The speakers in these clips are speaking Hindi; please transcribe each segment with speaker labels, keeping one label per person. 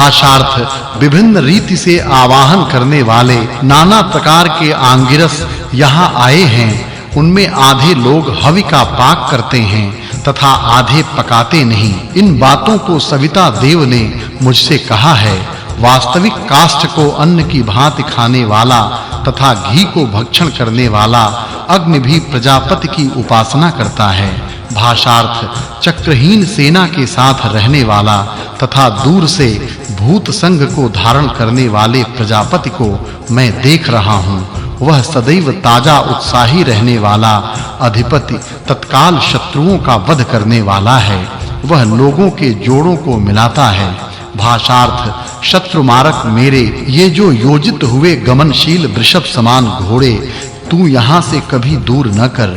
Speaker 1: भाषार्थ विभिन्न रीति से आवाहन करने वाले नाना प्रकार के आंगिरस यहाँ आए हैं। उनमें आधे लोग हवि का पाक करते हैं तथा आधे पकाते नहीं। इन बातों को सविता देव ने मुझसे कहा है। वास्तविक काष्ठ को अन्न की भांति खाने वाला तथा घी को भक्षण करने वाला अग्नि भी प्रजापति की उपासना करता है। भाषार्थ चक्रहीन सेना के साथ रहने वाला तथा दूर से भूत संघ को धारण करने वाले प्रजापति को मैं देख रहा हूँ। वह सदैव ताजा उत्साही रहने वाला अधिपति तत्काल शत्रुओं का वध करने वाला है। वह लोगों के जोड़ों को मिलाता है। भाषार्थ शत्रु मारक मेरे ये जो योजित हुए गमनशील वृषभ समान घोड़े तू यहाँ से कभी दूर न कर,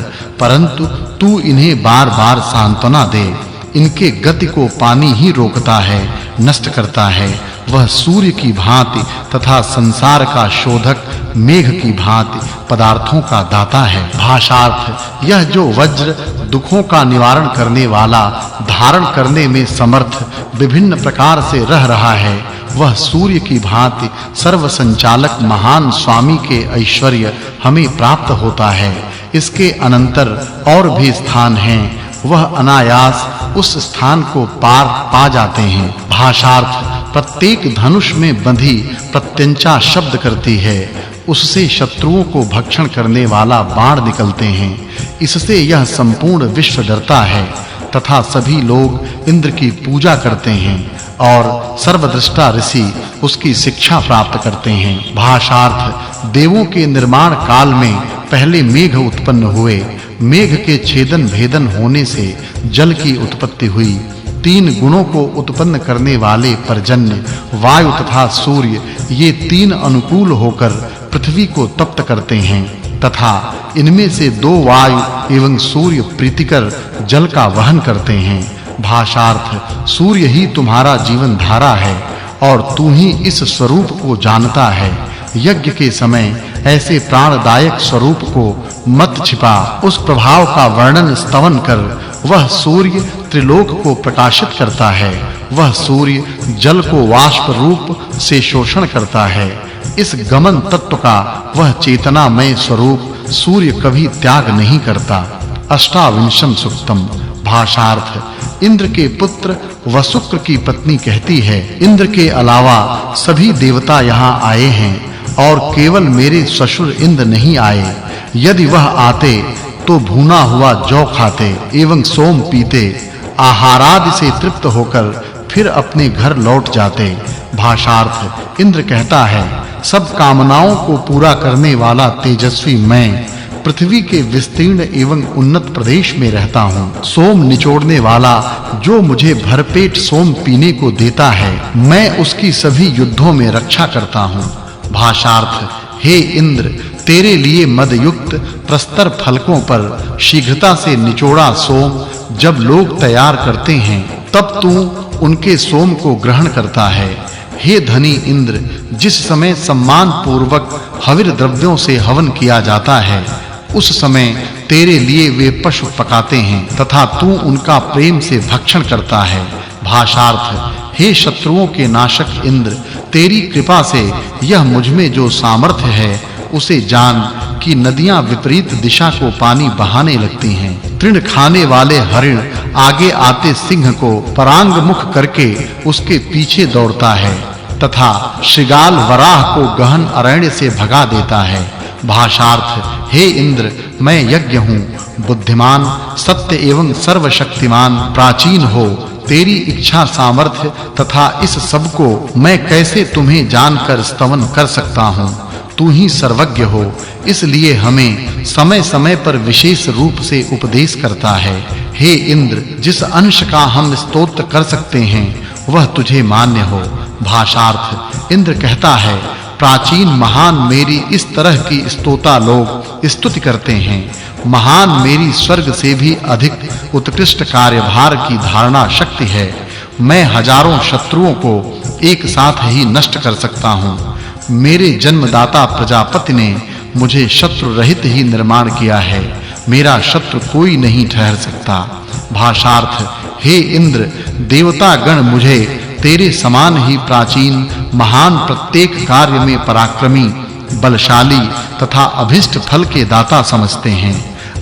Speaker 1: परंतु तू इन्हें बार-बार सांत्वना दे। इनके गति को पानी ही रोकता है, नष्ट करता है। वह सूर्य की भांति तथा संसार का शोधक मेघ की भांति पदार्थों का दाता है। भाषार्थ यह जो वज्र दुखों का निवारण करने वाला, धारण करने में समर्थ, विभिन्न प्रकार से रह रहा है, वह सूर्य की भांति सर्व संचालक महान स्वामी के ऐश्वर्य हमें प्राप्त होता है। इसके अनंतर और भी स्थान हैं, वह अनायास उस स्थान को पार पा जाते हैं। भाषार्थ प्रत्येक धनुष में बंधी प्रत्यंचा शब्द करती है। उससे शत्रुओं को भक्षण करने वाला बाण निकलते हैं। इससे यह संपूर्ण विश्व डरता है तथा सभी लोग इंद्र की पूजा करते हैं और सर्वदृष्टा ऋषि उसकी शिक्षा प्राप्त करते हैं। भाषार्थ देवों के निर्माण काल में पहले मेघ उत्पन्न हुए। मेघ के छेदन भेदन होने से जल की उत्पत्ति हुई। तीन गुणों को उत्पन्न करने वाले पर्जन्य, वायु तथा सूर्य ये तीन अनुकूल होकर पृथ्वी को तप्त करते हैं तथा इनमें से दो वायु एवं सूर्य प्रीतिकर जल का वहन करते हैं। भाषार्थ सूर्य ही तुम्हारा जीवन धारा है और तू ही इस स्वरूप को जानता है। यज्ञ के समय ऐसे प्राणदायक स्वरूप को मत छिपा। उस प्रभाव का वर्णन स्तवन कर। वह सूर्य त्रिलोक को प्रकाशित करता है। वह सूर्य जल को वाष्प रूप से शोषण करता है। इस गमन तत्व का वह चेतनामय स्वरूप सूर्य कभी त्याग नहीं करता। अष्टाविंशम सूक्तम। भाषार्थ इंद्र के पुत्र वसुक्र की पत्नी कहती है, इंद्र के अलावा सभी देवता यहाँ आए हैं और केवल मेरे ससुर इंद्र नहीं आए। यदि वह आते तो भुना हुआ जौ खाते एवं सोम पीते, आहारादि से तृप्त होकर फिर अपने घर लौट जाते। भाषार्थ इंद्र कहता है, सब कामनाओं को पूरा करने वाला तेजस्वी मैं पृथ्वी के विस्तीर्ण एवं उन्नत प्रदेश में रहता हूँ। सोम निचोड़ने वाला जो मुझे भरपेट सोम पीने को देता है, मैं उसकी सभी युद्धों में रक्षा करता हूँ। भाषार्थ हे इंद्र, तेरे लिए मदयुक्त प्रस्तर फलकों पर शीघ्रता से निचोड़ा सोम जब लोग तैयार करते हैं, तब तू उनके सोम को ग्रहण करता है। हे धनी इंद्र, जिस समय सम्मान पूर्वक हविर द्रव्यों से हवन किया जाता है, उस समय तेरे लिए वे पशु पकाते हैं तथा तू उनका प्रेम से भक्षण करता है। भाषार्थ हे शत्रुओं के नाशक इंद्र, तेरी कृपा से यह मुझ में जो सामर्थ्य है उसे जान कि नदियां विपरीत दिशा को पानी बहाने लगती हैं। तृण खाने वाले हरिण आगे आते सिंह को परांग मुख करके उसके पीछे दौड़ता है तथा श्रृगाल वराह को गहन अरण्य से भगा देता है। भाषार्थ हे इंद्र, मैं यज्ञ हूँ, बुद्धिमान, सत्य एवं सर्वशक्तिमान, प्राचीन हो। तेरी इच्छा सामर्थ्य तथा इस सब को मैं कैसे तुम्हें जानकर स्तवन कर सकता हूँ। तू ही सर्वज्ञ हो, इसलिए हमें समय-समय पर विशेष रूप से उपदेश करता है। हे इंद्र, जिस अंश का हम स्तोत्र कर सकते हैं वह तुझे मान्य हो। भाषार्थ इंद्र कहता है, प्राचीन महान मेरी इस तरह की स्तोता लोग स्तुति करते हैं। महान मेरी स्वर्ग से भी अधिक उत्कृष्ट कार्यभार की धारणा शक्ति है। मैं हजारों शत्रुओं को एक साथ ही नष्ट कर सकता हूँ। मेरे जन्मदाता प्रजापति ने मुझे शत्रु रहित ही निर्माण किया है। मेरा शत्रु कोई नहीं ठहर सकता। भाषार्थ हे इंद्र, देवता गण मुझे तेरे समान ही प्राचीन महान प्रत्येक कार्य में पराक्रमी बलशाली तथा अभिष्ट फल के दाता समझते हैं।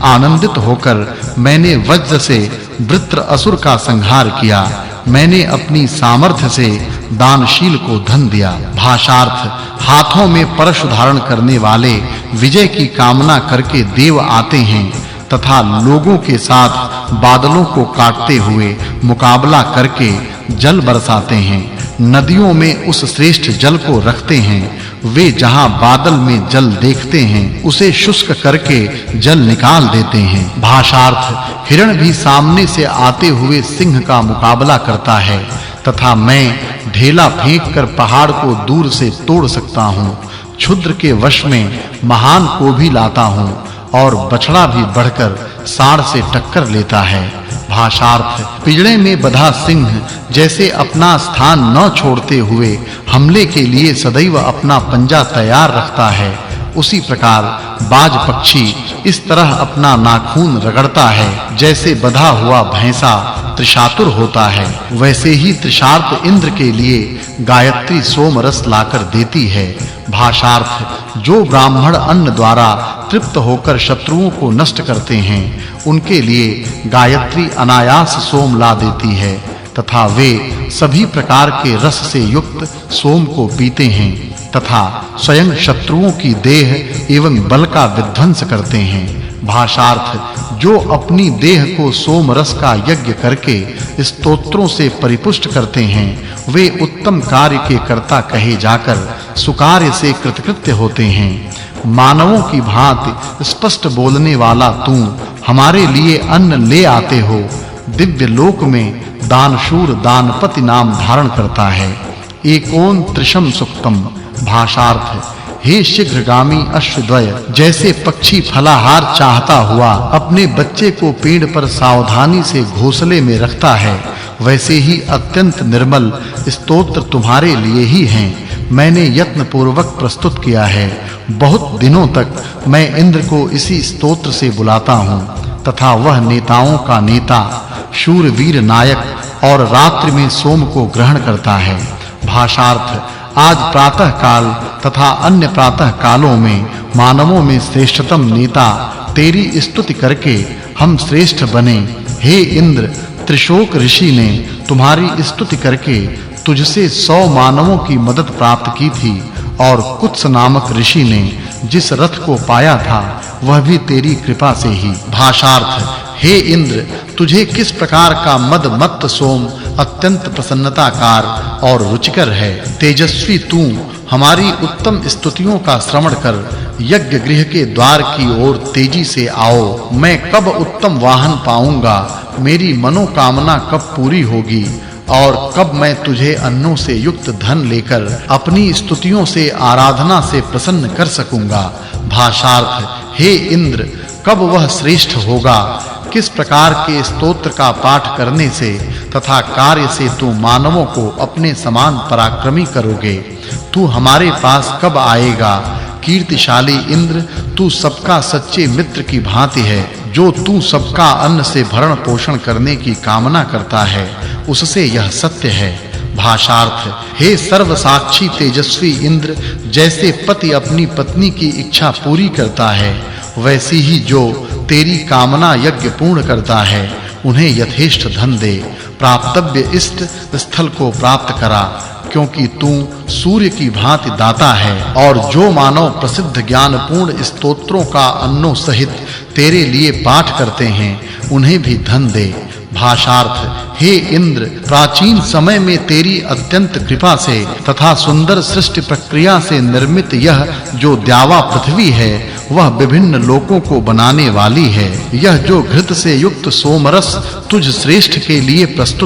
Speaker 1: आनंदित होकर मैंने वज्र से वृत्र असुर का संहार किया। मैंने अपनी सामर्थ्य से दानशील को धन दिया। भाषार्थ हाथों में परशु धारण करने वाले विजय की कामना करके देव आते हैं तथा लोगों के साथ बादलों को काटते हुए मुकाबला करके जल बरसाते हैं। नदियों में उस श्रेष्ठ जल को रखते हैं। वे जहां बादल में जल देखते हैं उसे शुष्क करके जल निकाल देते हैं। भाषार्थ हिरण भी सामने से आते हुए सिंह का मुकाबला करता है तथा मैं ढेला फेंककर पहाड़ को दूर से तोड़ सकता हूँ। क्षुद्र के वश में महान को भी लाता हूँ और बछड़ा भी बढ़कर सांड से टक्कर लेता है। भाषार्थ पिंजड़े में बंधा सिंह जैसे अपना स्थान न छोड़ते हुए हमले के लिए सदैव अपना पंजा तैयार रखता है, उसी प्रकार बाज पक्षी इस तरह अपना नाखून रगड़ता है जैसे बंधा हुआ भैंसा त्रिशातुर होता है। वैसे ही त्रिशार्त इंद्र के लिए गायत्री सोम रस लाकर देती है। भाषार्थ जो ब्राह्मण अन्न द्वारा तृप्त होकर शत्रुओं को नष्ट करते हैं उनके लिए गायत्री अनायास सोम ला देती है तथा वे सभी प्रकार के रस से युक्त सोम को पीते हैं तथा स्वयं शत्रुओं की देह एवं बल का विध्वंस करते हैं। भाषार्थ जो अपनी देह को सोम रस का यज्ञ करके स्तोत्रों से परिपुष्ट करते हैं वे उत्तम कार्य के कर्ता कहे जाकर सुकार्य से कृतकृत्य होते हैं। मानवों की भांति स्पष्ट बोलने वाला तू हमारे लिए अन्न ले आते हो। दिव्य लोक में दानशूर दानपति नाम धारण करता है। एकोन त्रिशम सुक्तम। भाषार्थ हे शीघ्रगामी अश्वद्वय जैसे पक्षी फलाहार चाहता हुआ अपने बच्चे को पेड़ पर सावधानी से घोंसले में रखता है वैसे ही अत्यंत निर्मल स्तोत्र तुम्हारे लिए ही हैं। मैंने यत्न पूर्वक प्रस्तुत किया है। बहुत दिनों तक मैं इंद्र को इसी स्तोत्र से बुलाता हूँ तथा वह नेताओं का नेता शूरवीर नायक और रात्रि में सोम को ग्रहण करता है। भाषार्थ आज प्रातः काल तथा अन्य प्रातः कालों में मानवों में श्रेष्ठतम नेता तेरी स्तुति करके हम श्रेष्ठ बने। हे इंद्र त्रिशोक ऋषि ने तुम्हारी स्तुति करके तुझसे 100 मानवों की मदद प्राप्त की थी और कुत्स नामक ऋषि ने जिस रथ को पाया था वह भी तेरी कृपा से ही। भाषार्थ हे इंद्र तुझे किस प्रकार का मद मत्त सोम अत्यंत प्रसन्नताकार और रुचिकर है। तेजस्वी तू हमारी उत्तम स्तुतियों का श्रवण कर यज्ञ गृह के द्वार की ओर तेजी से आओ। मैं कब उत्तम वाहन पाऊंगा, मेरी मनोकामना कब पूरी होगी और कब मैं तुझे अन्नों से युक्त धन लेकर अपनी स्तुतियों से आराधना से प्रसन्न कर सकूंगा। भाषार्थ हे इंद्र कब वह श्रेष्ठ होगा, किस प्रकार के स्तोत्र का पाठ करने से तथा कार्य से तू मानवों को अपने समान पराक्रमी करोगे। तू हमारे पास कब आएगा। कीर्तिशाली इंद्र तू सबका सच्चे मित्र की भांति है। जो तू सबका अन्न से भरण पोषण करने की कामना करता है उससे यह सत्य है। भाषार्थ हे सर्व साक्षी तेजस्वी इंद्र जैसे पति अपनी पत्नी की इच्छा पूरी करता है वैसी ही जो तेरी कामना यज्ञ पूर्ण करता है उन्हें यथेष्ट धन दे। प्राप्तव्य इष्ट स्थल को प्राप्त करा क्योंकि तू सूर्य की भांति दाता है और जो मानव प्रसिद्ध ज्ञानपूर्ण स्तोत्रों का अन्नों सहित तेरे लिए पाठ करते हैं उन्हें भी धन दे। भाषार्थ हे इंद्र प्राचीन समय में तेरी अत्यंत कृपा से तथा सुंदर सृष्टि प्रक्रिया से निर्मित यह जो द्यावा पृथ्वी है वह विभिन्न लोकों को बनाने वाली है। यह जो घृत से युक्त सोमरस तुझ श्रेष्ठ के लिए प्रस्तुत